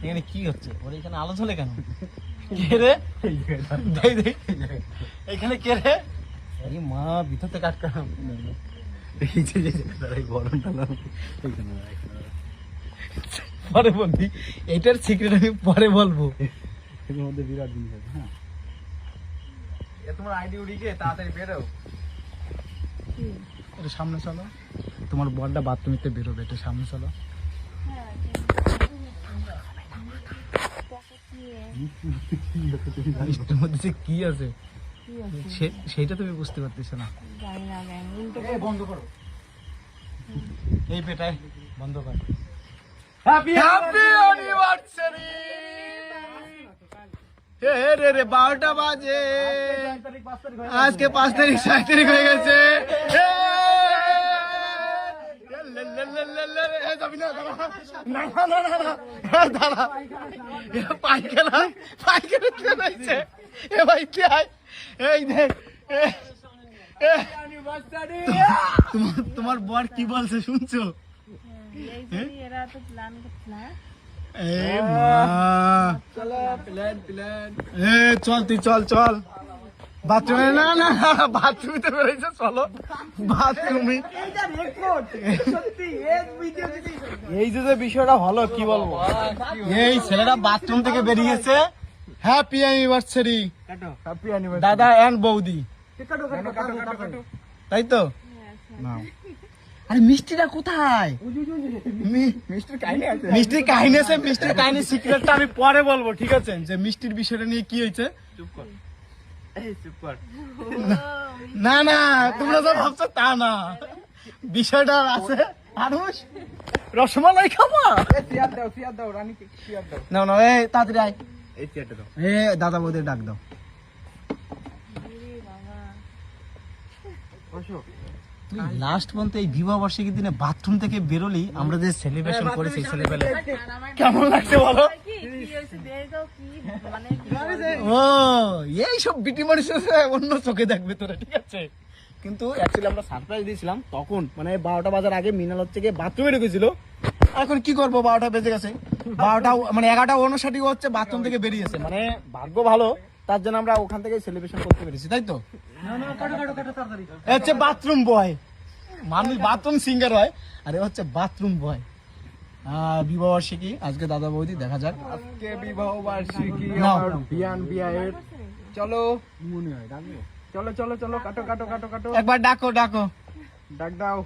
এখানে কি হচ্ছে? ওর এখানে আলো জ্বলে কেন? এখানে কে রে? মা ভিতরতে কাট পরে বলবি, এটার সিক্রেট আমি পরে বলবো। এর মধ্যে বিরাট জিনিস আছে। হ্যাঁ, তোমার আইডি উড়িকে তাড়াতাড়ি বেরো। একটু সামনে চলো, তোমার বলটা বাথরুমেতে বেরোবে, একটু সামনে চলো। কি আছে সেটা তুমি বুঝতে পারতেছো না। বন্ধ করো, এই পেটায় বন্ধ কর। Happy anniversary! রে 12টা বাজে, আজকে 5 তারিখ 6 তারিখ হয়ে গেছে। তোমার বর কি বলছে শুনছো? চল তুই চল চল বাথরুমে। না না বাথরুমে তো বেরোইছে, চলো বাথরুমে। এই যে বিষয়টা হলো কি বলবো, এই ছেলেটা বাথরুম থেকে বেরিয়েছে। হ্যাপি অ্যানিভার্সারি দাদা এন্ড বৌদি, তাই তো? আরে মিষ্টিটা কোথায়? মিষ্টির কাহিনী আছে, মিষ্টির কাহিনী সিক্রেটটা আমি পরে বলবো, ঠিক আছে? যে মিষ্টির বিষয়টা নিয়ে কি হয়েছে। না না, তোমরা যা ভাবছো তা না, বিষয়টা আছে। আরুষ রসমালাই খাবা? না না, এই তাড়াতাড়ি আয়, এ দাদা বৌদের ডাক দাও। লাস্ট পর্যন্ত এই বিবাহ বার্ষিকীর দিনে বাথরুম থেকে বেরোলি, আমরা যে সেলিব্রেশন করেছি ছেলেবেলা, কেমন লাগছে বলো? ও এইসব বিটি মানুষ অন্য চোখে দেখবে তোরা, ঠিক আছে? কিন্তু অ্যাকচুয়ালি আমরা সারপ্রাইজ দিয়েছিলাম তখন, মানে 12টা বাজার আগে মিনাল হচ্ছে গিয়ে বাথরুমে ঢুকেছিল। এখন কি করবো, 12টা বেজে গেছে, 12টা মানে 11:59 হচ্ছে বাথরুম থেকে বেরিয়েছে। মানে ভাগ্য ভালো, তার জন্য আমরা ওখান থেকে সেলিব্রেশন করতে পেরেছি, তাই তো? হচ্ছে বাথরুম বয়, মানুষ বাথরুম সিঙ্গার হয়, আর এ হচ্ছে বাথরুম বয়। বিবাহ বার্ষিকী আজকে দাদা বৌদি, দেখা যাক আজকে বিবাহ বার্ষিকী বিয়ান বিয়ের। চলো মনে হয় চলো চলো চলো, কাটো কাটো কাটো কাটো, একবার ডাকো ডাকো, ডাক দাও।